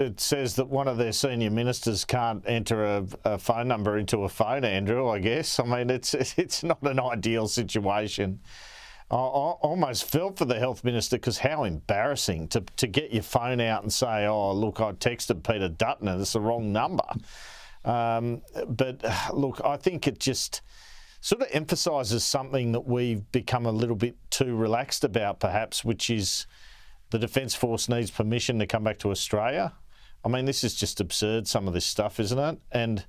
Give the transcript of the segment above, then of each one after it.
it says that one of their senior ministers can't enter a phone number into a phone, Andrew, I guess. I mean, it's not an ideal situation. I almost felt for the health minister, because how embarrassing to get your phone out and say, oh, look, I texted Peter Dutton and it's the wrong number. But look, I think it just sort of emphasises something that we've become a little bit too relaxed about, perhaps, which is the Defence Force needs permission to come back to Australia. I mean, this is just absurd, some of this stuff, isn't it? And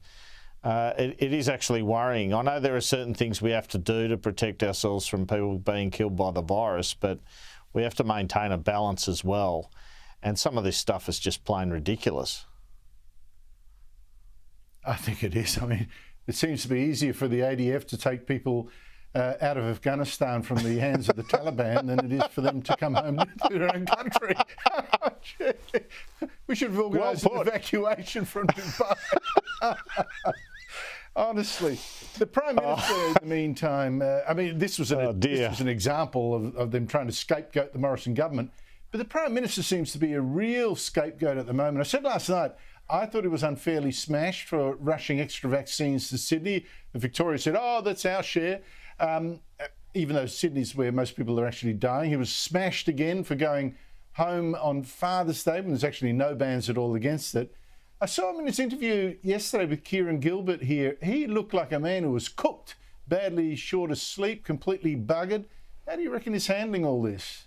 it is actually worrying. I know there are certain things we have to do to protect ourselves from people being killed by the virus, but we have to maintain a balance as well. And some of this stuff is just plain ridiculous. I think it is. I mean, it seems to be easier for the ADF to take people out of Afghanistan from the hands of the Taliban than it is for them to come home to their own country. We should have organised an evacuation from Dubai. Honestly, the Prime Minister, in the meantime, I mean, this was an example of them trying to scapegoat the Morrison government, but the Prime Minister seems to be a real scapegoat at the moment. I said last night, I thought he was unfairly smashed for rushing extra vaccines to Sydney. Victoria said, oh, that's our share. Even though Sydney's where most people are actually dying. He was smashed again for going home on Father's Day when there's actually no bans at all against it. I saw him in his interview yesterday with Kieran Gilbert here. He looked like a man who was cooked, badly short of sleep, completely buggered. How do you reckon he's handling all this?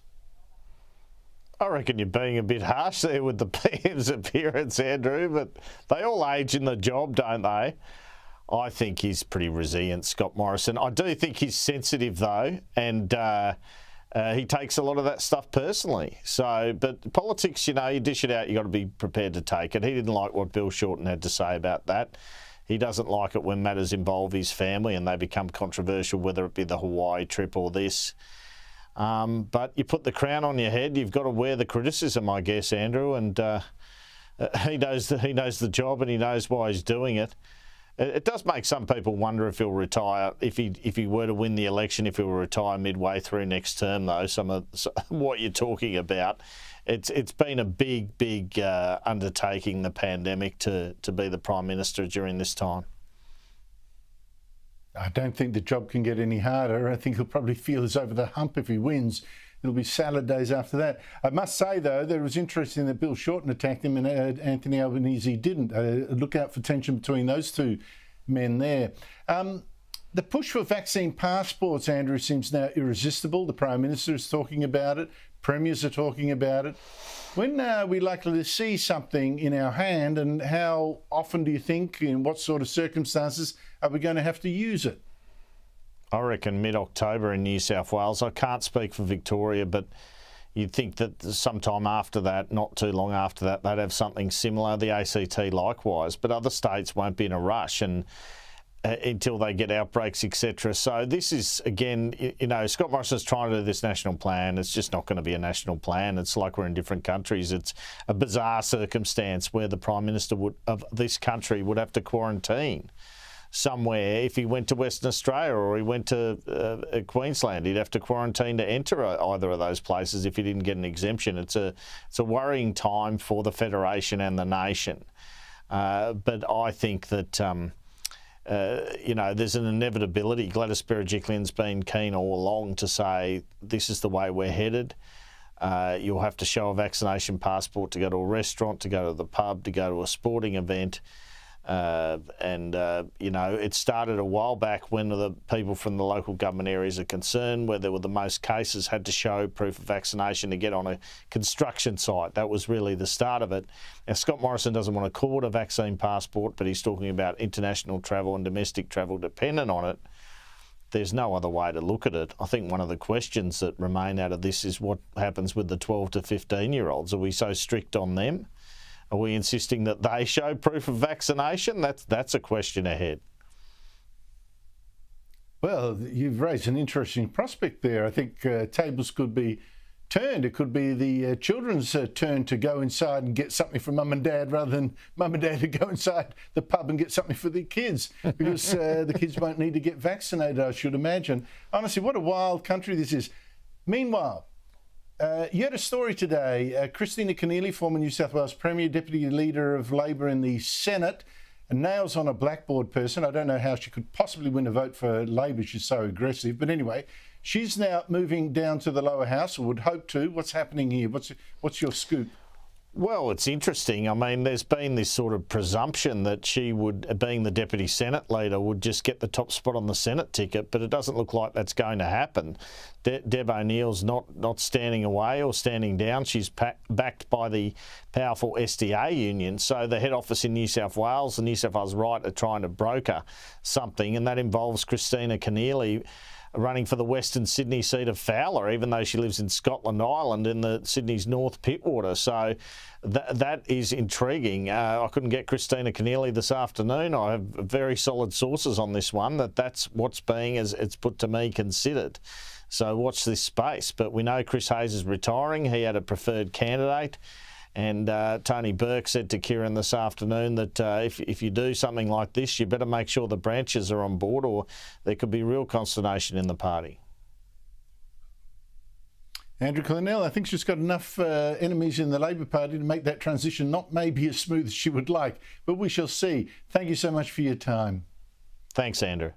I reckon you're being a bit harsh there with the PM's appearance, Andrew, but they all age in the job, don't they? I think he's pretty resilient, Scott Morrison. I do think he's sensitive, though, and he takes a lot of that stuff personally. So, but politics, you know, you dish it out, you've got to be prepared to take it. He didn't like what Bill Shorten had to say about that. He doesn't like it when matters involve his family and they become controversial, whether it be the Hawaii trip or this. But you put the crown on your head, you've got to wear the criticism, I guess, Andrew, and he knows the job and he knows why he's doing it. It does make some people wonder if he'll retire, if he were to win the election, if he'll retire midway through next term, though. Some of what you're talking about, it's been a big undertaking, the pandemic, to be the Prime Minister during this time. I don't think the job can get any harder. I think he'll probably feel he's over the hump if he wins. It'll be salad days after that. I must say, though, that it was interesting that Bill Shorten attacked him and Anthony Albanese didn't. Look out for tension between those two men there. The push for vaccine passports, Andrew, seems now irresistible. The Prime Minister is talking about it. Premiers are talking about it. When are we likely to see something in our hand, and how often do you think, in what sort of circumstances, are we going to have to use it? I reckon mid-October in New South Wales. I can't speak for Victoria, but you'd think that sometime after that, not too long after that, they'd have something similar. The ACT likewise, but other states won't be in a rush and until they get outbreaks, etc. So this is, again, you know, Scott Morrison's trying to do this national plan. It's just not going to be a national plan. It's like we're in different countries. It's a bizarre circumstance where the Prime Minister of this country would have to quarantine somewhere. If he went to Western Australia or he went to Queensland, he'd have to quarantine to enter either of those places if he didn't get an exemption. It's a worrying time for the Federation and the nation. But I think that, you know, there's an inevitability. Gladys Berejiklian's been keen all along to say this is the way we're headed. You'll have to show a vaccination passport to go to a restaurant, to go to the pub, to go to a sporting event. You know, it started a while back when the people from the local government areas are concerned, where there were the most cases, had to show proof of vaccination to get on a construction site. That was really the start of it. Now, Scott Morrison doesn't want to call it a vaccine passport, but he's talking about international travel and domestic travel dependent on it. There's no other way to look at it. I think one of the questions that remain out of this is what happens with the 12 to 15-year-olds. Are we so strict on them? Are we insisting that they show proof of vaccination? That's a question ahead. Well, you've raised an interesting prospect there. I think tables could be turned. It could be the children's turn to go inside and get something for mum and dad rather than mum and dad to go inside the pub and get something for the kids, because the kids won't need to get vaccinated, I should imagine. Honestly, what a wild country this is. Meanwhile, You had a story today. Christina Keneally, former New South Wales Premier, Deputy Leader of Labor in the Senate, nails on a blackboard person. I don't know how she could possibly win a vote for Labor. She's so aggressive. But anyway, she's now moving down to the lower house, or would hope to. What's happening here? What's your scoop? Well, it's interesting. I mean, there's been this sort of presumption that she would, being the Deputy Senate Leader, would just get the top spot on the Senate ticket, but it doesn't look like that's going to happen. Deb O'Neill's not standing away or standing down. She's backed by the powerful SDA union. So the head office in New South Wales, the New South Wales Right, are trying to broker something, and that involves Christina Keneally running for the Western Sydney seat of Fowler, even though she lives in Scotland Island in the Sydney's North Pittwater. So that is intriguing. I couldn't get Christina Keneally this afternoon. I have very solid sources on this one, that's what's being, as it's put to me, considered. So watch this space. But we know Chris Hayes is retiring. He had a preferred candidate. And Tony Burke said to Kieran this afternoon that if you do something like this, you better make sure the branches are on board, or there could be real consternation in the party. Andrew Clennell, I think she's got enough enemies in the Labor Party to make that transition not maybe as smooth as she would like, but we shall see. Thank you so much for your time. Thanks, Andrew.